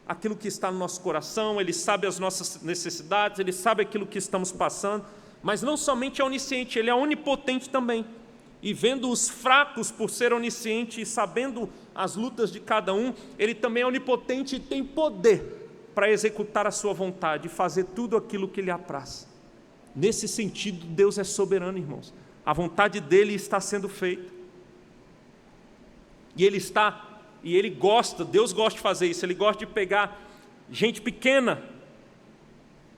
aquilo que está no nosso coração, ele sabe as nossas necessidades, ele sabe aquilo que estamos passando, mas não somente é onisciente, ele é onipotente também. E vendo os fracos por ser onisciente e sabendo as lutas de cada um, ele também é onipotente e tem poder para executar a sua vontade e fazer tudo aquilo que lhe apraz. Nesse sentido, Deus é soberano, irmãos. A vontade dele está sendo feita. E ele gosta, Deus gosta de fazer isso, ele gosta de pegar gente pequena,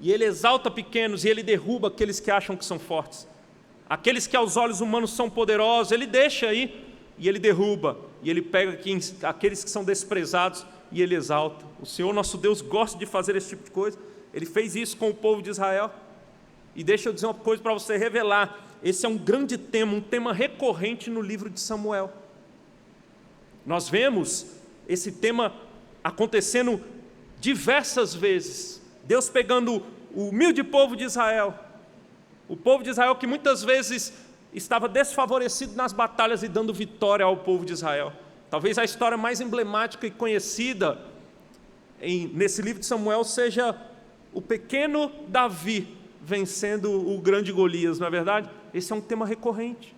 e ele exalta pequenos, e ele derruba aqueles que acham que são fortes. Aqueles que aos olhos humanos são poderosos, ele deixa aí, e ele derruba, e ele pega aqueles que são desprezados, e ele exalta. O Senhor nosso Deus gosta de fazer esse tipo de coisa, ele fez isso com o povo de Israel. E deixa eu dizer uma coisa para você revelar, esse é um grande tema, um tema recorrente no livro de Samuel. Nós vemos esse tema acontecendo diversas vezes. Deus pegando o humilde povo de Israel, o povo de Israel que muitas vezes estava desfavorecido nas batalhas e dando vitória ao povo de Israel. Talvez a história mais emblemática e conhecida nesse livro de Samuel seja o pequeno Davi vencendo o grande Golias, não é verdade? Esse é um tema recorrente,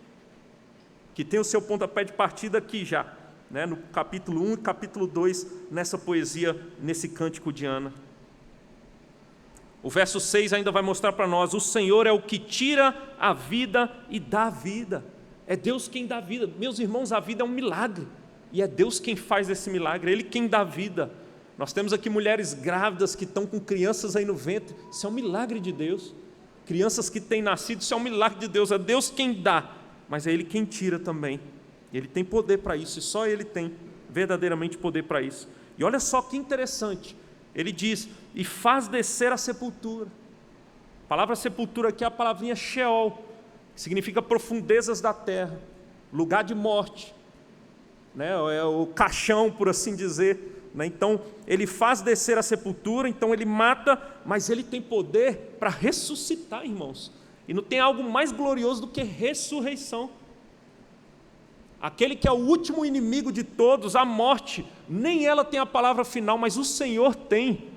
que tem o seu pontapé de partida aqui já, né, no capítulo 1 e capítulo 2, nessa poesia, nesse cântico de Ana. O verso 6 ainda vai mostrar para nós: o Senhor é o que tira a vida e dá a vida. É Deus quem dá a vida. Meus irmãos, a vida é um milagre, e é Deus quem faz esse milagre, é Ele quem dá a vida. Nós temos aqui mulheres grávidas que estão com crianças aí no ventre, isso é um milagre de Deus. Crianças que têm nascido, isso é um milagre de Deus, é Deus quem dá, mas é Ele quem tira também. Ele tem poder para isso, e só Ele tem verdadeiramente poder para isso. E olha só que interessante, ele diz: e faz descer a sepultura. A palavra sepultura aqui é a palavrinha Sheol, que significa profundezas da terra, lugar de morte, né? É o caixão, por assim dizer, né? Então ele faz descer a sepultura, então ele mata, mas ele tem poder para ressuscitar, irmãos. E não tem algo mais glorioso do que ressurreição. Aquele que é o último inimigo de todos, a morte, nem ela tem a palavra final, mas o Senhor tem.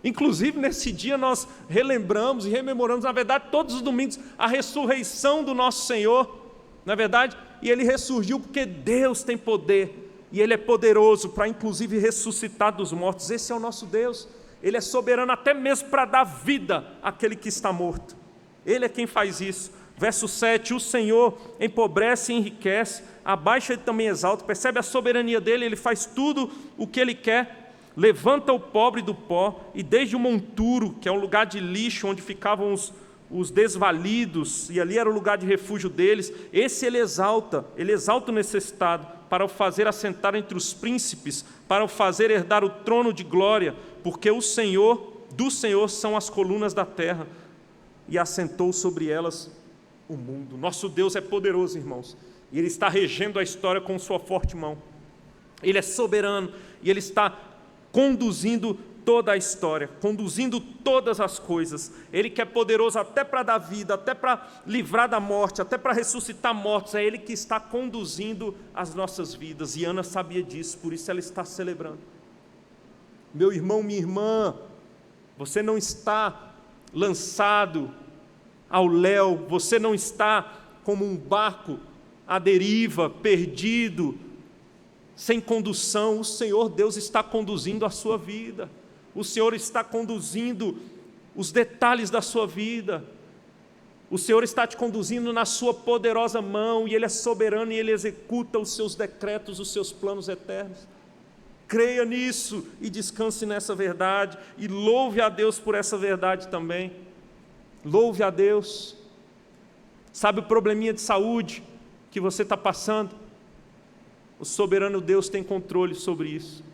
Inclusive nesse dia nós relembramos e rememoramos, na verdade todos os domingos, a ressurreição do nosso Senhor, não é verdade? E Ele ressurgiu porque Deus tem poder, e Ele é poderoso para inclusive ressuscitar dos mortos. Esse é o nosso Deus. Ele é soberano até mesmo para dar vida àquele que está morto. Ele é quem faz isso. Verso 7, o Senhor empobrece e enriquece, abaixa e também exalta. Percebe a soberania dele, ele faz tudo o que ele quer, levanta o pobre do pó, e desde o monturo, que é um lugar de lixo, onde ficavam os desvalidos, e ali era o lugar de refúgio deles, esse ele exalta o necessitado, para o fazer assentar entre os príncipes, para o fazer herdar o trono de glória, porque do Senhor são as colunas da terra, e assentou sobre elas o mundo. Nosso Deus é poderoso, irmãos, e Ele está regendo a história com sua forte mão. Ele é soberano, e Ele está conduzindo toda a história, conduzindo todas as coisas. Ele que é poderoso até para dar vida, até para livrar da morte, até para ressuscitar mortos, é Ele que está conduzindo as nossas vidas, e Ana sabia disso, por isso ela está celebrando. Meu irmão, minha irmã, você não está lançado ao léu, você não está como um barco à deriva, perdido, sem condução. O Senhor Deus está conduzindo a sua vida, o Senhor está conduzindo os detalhes da sua vida, o Senhor está te conduzindo na sua poderosa mão, e Ele é soberano e Ele executa os seus decretos, os seus planos eternos. Creia nisso e descanse nessa verdade, e louve a Deus por essa verdade também. Louve a Deus. Sabe o probleminha de saúde que você está passando? O soberano Deus tem controle sobre isso.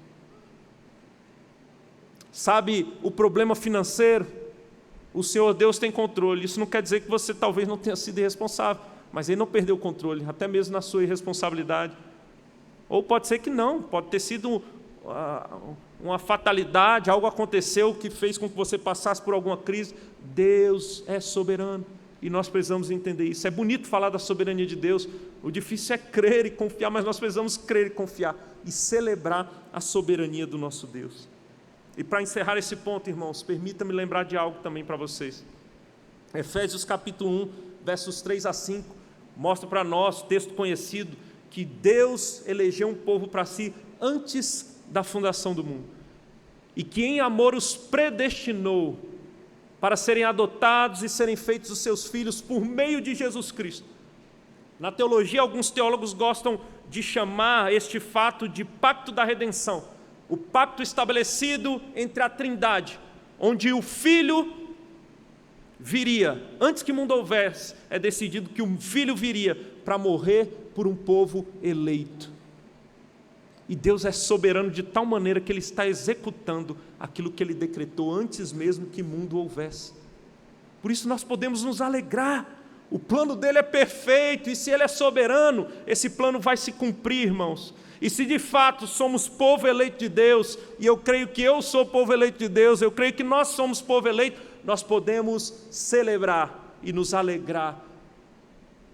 Sabe, o problema financeiro, o Senhor Deus tem controle. Isso não quer dizer que você talvez não tenha sido irresponsável, mas Ele não perdeu o controle, até mesmo na sua irresponsabilidade. Ou pode ser que não, pode ter sido uma fatalidade, algo aconteceu que fez com que você passasse por alguma crise. Deus é soberano e nós precisamos entender isso. É bonito falar da soberania de Deus, o difícil é crer e confiar, mas nós precisamos crer e confiar e celebrar a soberania do nosso Deus. E para encerrar esse ponto, irmãos, permita-me lembrar de algo também para vocês. Efésios capítulo 1, versos 3 a 5, mostra para nós, texto conhecido, que Deus elegeu um povo para si antes da fundação do mundo, e que em amor os predestinou para serem adotados e serem feitos os seus filhos por meio de Jesus Cristo. Na teologia, alguns teólogos gostam de chamar este fato de pacto da redenção, o pacto estabelecido entre a Trindade, onde o Filho viria, antes que o mundo houvesse, é decidido que o Filho viria para morrer por um povo eleito. E Deus é soberano de tal maneira que Ele está executando aquilo que Ele decretou antes mesmo que o mundo houvesse. Por isso nós podemos nos alegrar. O plano dele é perfeito, e se Ele é soberano, esse plano vai se cumprir, irmãos. E se de fato somos povo eleito de Deus, e eu creio que eu sou povo eleito de Deus, eu creio que nós somos povo eleito, nós podemos celebrar e nos alegrar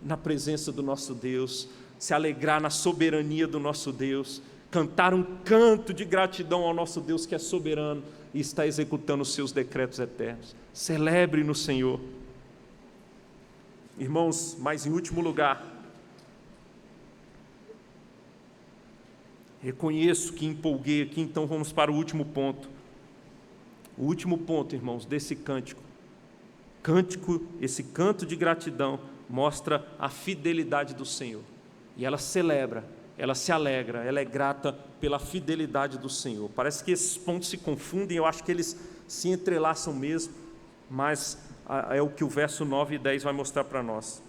na presença do nosso Deus, se alegrar na soberania do nosso Deus, cantar um canto de gratidão ao nosso Deus que é soberano e está executando os seus decretos eternos. Celebre no Senhor. Irmãos, mas em último lugar, reconheço que empolguei aqui, então vamos para o último ponto. O último ponto, irmãos, desse cântico. Esse canto de gratidão mostra a fidelidade do Senhor. E ela celebra, ela se alegra, ela é grata pela fidelidade do Senhor. Parece que esses pontos se confundem, eu acho que eles se entrelaçam mesmo, mas é o que o verso 9 e 10 vai mostrar para nós.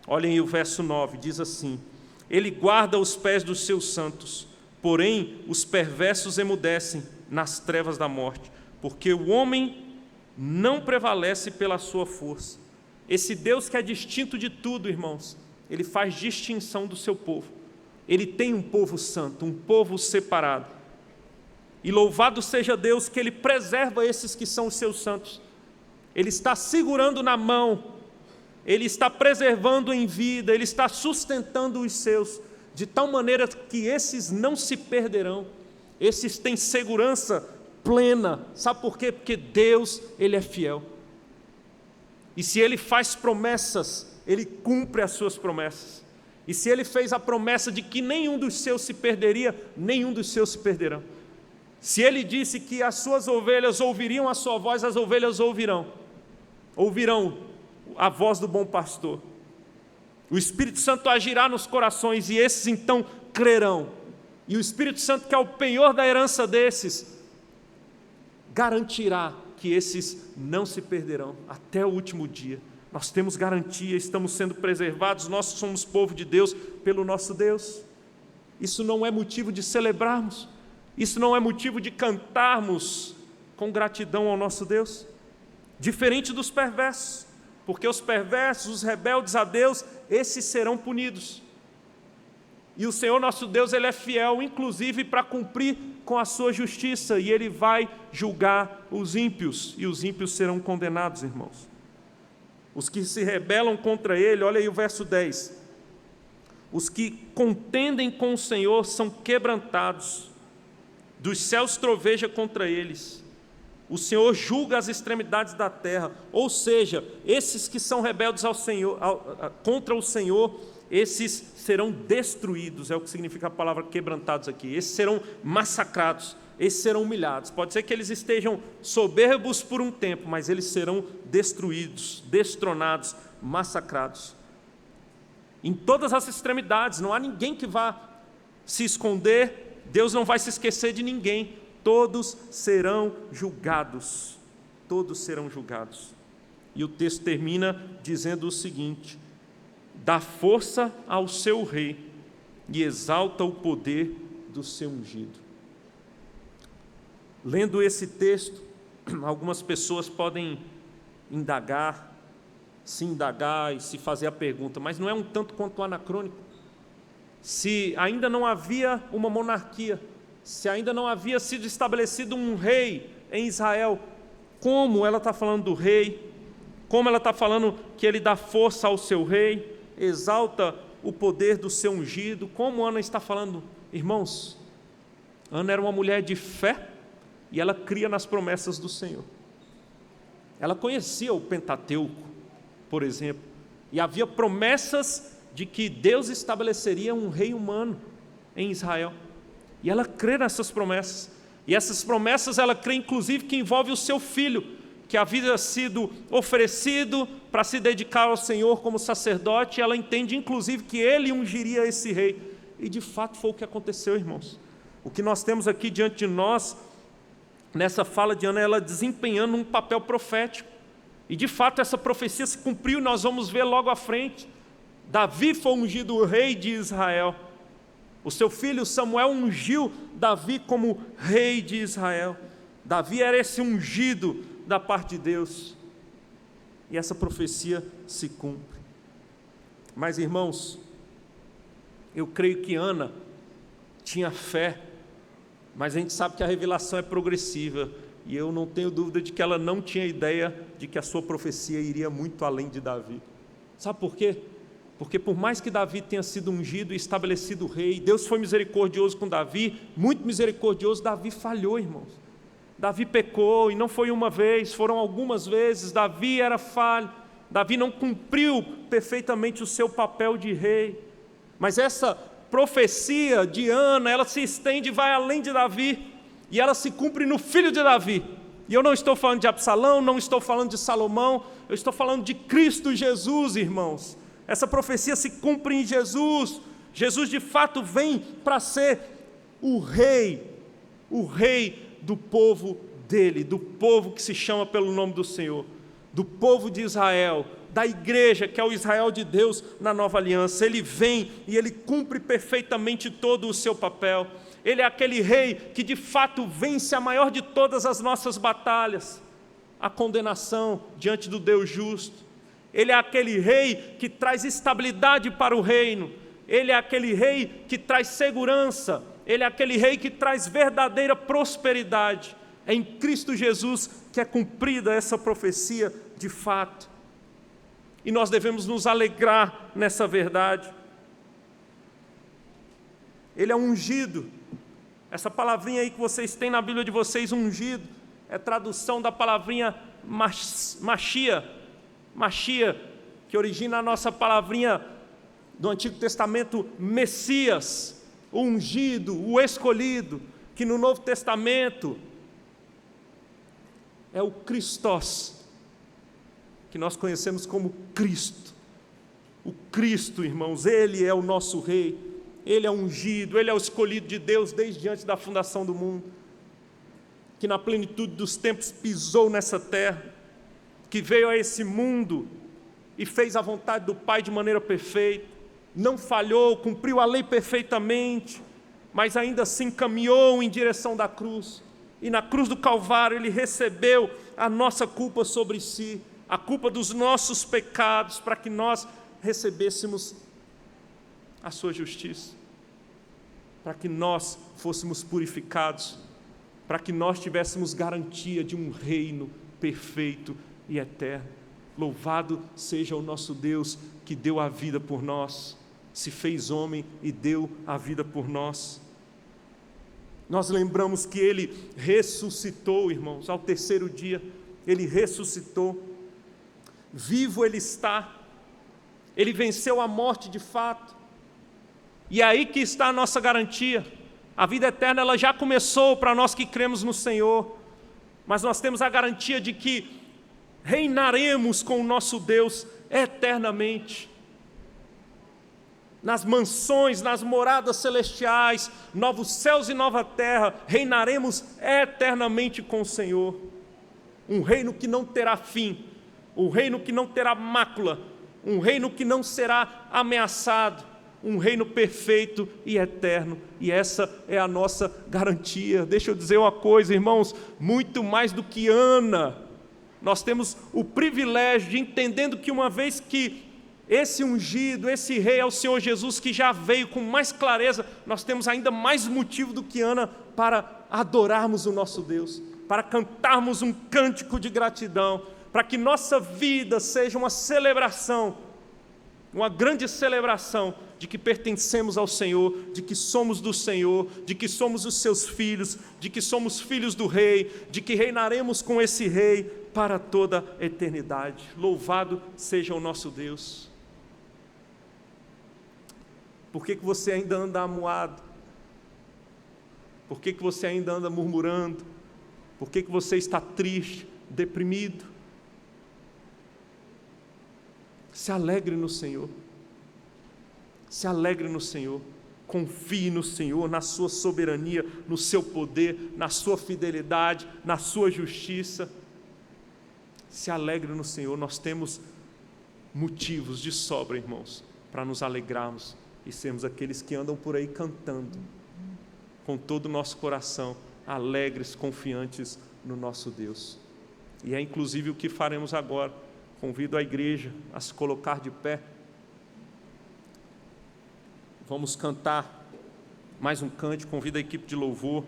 Olhem aí o verso 9, diz assim: Ele guarda os pés dos seus santos, porém os perversos emudecem nas trevas da morte, porque o homem não prevalece pela sua força. Esse Deus que é distinto de tudo, irmãos, Ele faz distinção do seu povo. Ele tem um povo santo, um povo separado. E louvado seja Deus que Ele preserva esses que são os seus santos. Ele está segurando na mão, Ele está preservando em vida, Ele está sustentando os seus, de tal maneira que esses não se perderão. Esses têm segurança plena. Sabe por quê? Porque Deus, Ele é fiel. E se Ele faz promessas, Ele cumpre as suas promessas. E se Ele fez a promessa de que nenhum dos seus se perderia, nenhum dos seus se perderão. Se Ele disse que as suas ovelhas ouviriam a sua voz, as ovelhas ouvirão a voz do bom pastor. O Espírito Santo agirá nos corações e esses então crerão. E o Espírito Santo, que é o penhor da herança desses, garantirá que esses não se perderão até o último dia. Nós temos garantia, estamos sendo preservados, nós somos povo de Deus pelo nosso Deus. Isso não é motivo de celebrarmos, isso não é motivo de cantarmos com gratidão ao nosso Deus, diferente dos perversos, porque os perversos, os rebeldes a Deus, esses serão punidos. E o Senhor nosso Deus, Ele é fiel, inclusive para cumprir com a sua justiça, e Ele vai julgar os ímpios, e os ímpios serão condenados, irmãos. Os que se rebelam contra Ele, olha aí o verso 10, os que contendem com o Senhor são quebrantados, dos céus troveja contra eles, o Senhor julga as extremidades da terra. Ou seja, esses que são rebeldes ao Senhor, contra o Senhor, esses serão destruídos, é o que significa a palavra quebrantados aqui. Esses serão massacrados, esses serão humilhados. Pode ser que eles estejam soberbos por um tempo, mas eles serão destruídos, destronados, massacrados. Em todas as extremidades, não há ninguém que vá se esconder, Deus não vai se esquecer de ninguém. Todos serão julgados, todos serão julgados. E o texto termina dizendo o seguinte: dá força ao seu rei e exalta o poder do seu ungido. Lendo esse texto, algumas pessoas podem se indagar e se fazer a pergunta, mas não é um tanto quanto anacrônico? Se ainda não havia uma monarquia, se ainda não havia sido estabelecido um rei em Israel, como ela está falando do rei, como ela está falando que ele dá força ao seu rei, exalta o poder do seu ungido, como Ana está falando, irmãos, Ana era uma mulher de fé e ela cria nas promessas do Senhor. Ela conhecia o Pentateuco, por exemplo, e havia promessas de que Deus estabeleceria um rei humano em Israel. E ela crê nessas promessas. E essas promessas ela crê inclusive que envolve o seu filho, que havia sido oferecido para se dedicar ao Senhor como sacerdote. E ela entende inclusive que ele ungiria esse rei. E de fato foi o que aconteceu, irmãos. O que nós temos aqui diante de nós, nessa fala de Ana, ela desempenhando um papel profético. E de fato essa profecia se cumpriu, nós vamos ver logo à frente. Davi foi ungido o rei de Israel. O seu filho Samuel ungiu Davi como rei de Israel. Davi era esse ungido da parte de Deus. E essa profecia se cumpre. Mas, irmãos, eu creio que Ana tinha fé, mas a gente sabe que a revelação é progressiva. E eu não tenho dúvida de que ela não tinha ideia de que a sua profecia iria muito além de Davi. Sabe por quê? Porque por mais que Davi tenha sido ungido e estabelecido rei, Deus foi misericordioso com Davi, muito misericordioso. Davi falhou, irmãos. Davi pecou, e não foi uma vez, foram algumas vezes. Davi era falho, Davi não cumpriu perfeitamente o seu papel de rei. Mas essa profecia de Ana, ela se estende e vai além de Davi, e ela se cumpre no filho de Davi. E eu não estou falando de Absalão, não estou falando de Salomão, eu estou falando de Cristo Jesus, irmãos. Essa profecia se cumpre em Jesus. Jesus de fato vem para ser o rei do povo dele, do povo que se chama pelo nome do Senhor, do povo de Israel, da igreja que é o Israel de Deus na nova aliança. Ele vem e ele cumpre perfeitamente todo o seu papel. Ele é aquele rei que de fato vence a maior de todas as nossas batalhas, a condenação diante do Deus justo. Ele é aquele rei que traz estabilidade para o reino. Ele é aquele rei que traz segurança. Ele é aquele rei que traz verdadeira prosperidade. É em Cristo Jesus que é cumprida essa profecia de fato. E nós devemos nos alegrar nessa verdade. Ele é ungido. Essa palavrinha aí que vocês têm na Bíblia de vocês, ungido, é tradução da palavrinha Machia, que origina a nossa palavrinha do Antigo Testamento, Messias, o ungido, o escolhido, que no Novo Testamento é o Christos, que nós conhecemos como Cristo. O Cristo, irmãos, Ele é o nosso Rei, Ele é ungido, Ele é o escolhido de Deus desde antes da fundação do mundo, que na plenitude dos tempos pisou nessa terra, que veio a esse mundo e fez a vontade do Pai de maneira perfeita, não falhou, cumpriu a lei perfeitamente, mas ainda assim caminhou em direção da cruz, e na cruz do Calvário Ele recebeu a nossa culpa sobre si, a culpa dos nossos pecados, para que nós recebêssemos a sua justiça, para que nós fôssemos purificados, para que nós tivéssemos garantia de um reino perfeito e eterno. Louvado seja o nosso Deus que deu a vida por nós, se fez homem e deu a vida por nós. Nós lembramos que Ele ressuscitou, irmãos, ao terceiro dia, Ele ressuscitou, vivo Ele está, Ele venceu a morte de fato, e é aí que está a nossa garantia. A vida eterna ela já começou para nós que cremos no Senhor, mas nós temos a garantia de que reinaremos com o nosso Deus eternamente, nas mansões, nas moradas celestiais, novos céus e nova terra, reinaremos eternamente com o Senhor, um reino que não terá fim, um reino que não terá mácula, um reino que não será ameaçado, um reino perfeito e eterno, e essa é a nossa garantia. Deixa eu dizer uma coisa, irmãos, muito mais do que Ana, nós temos o privilégio de, entendendo que uma vez que esse ungido, esse rei é o Senhor Jesus, que já veio com mais clareza, nós temos ainda mais motivo do que Ana para adorarmos o nosso Deus, para cantarmos um cântico de gratidão, para que nossa vida seja uma celebração, uma grande celebração de que pertencemos ao Senhor, de que somos do Senhor, de que somos os seus filhos, de que somos filhos do rei, de que reinaremos com esse rei para toda a eternidade. Louvado seja o nosso Deus. Por que você ainda anda amuado? Por que você ainda anda murmurando? Por que você está triste, deprimido? Se alegre no Senhor. Se alegre no Senhor. Confie no Senhor, na sua soberania, no seu poder, na sua fidelidade, na sua justiça. Se alegre no Senhor. Nós temos motivos de sobra, irmãos, para nos alegrarmos e sermos aqueles que andam por aí cantando com todo o nosso coração, alegres, confiantes no nosso Deus. E é inclusive o que faremos agora. Convido a igreja a se colocar de pé. Vamos cantar mais um cântico. Convido a equipe de louvor,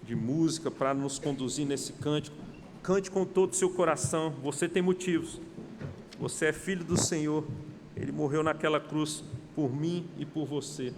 de música, para nos conduzir nesse cântico. Cante com todo o seu coração. Você tem motivos. Você é filho do Senhor. Ele morreu naquela cruz por mim e por você.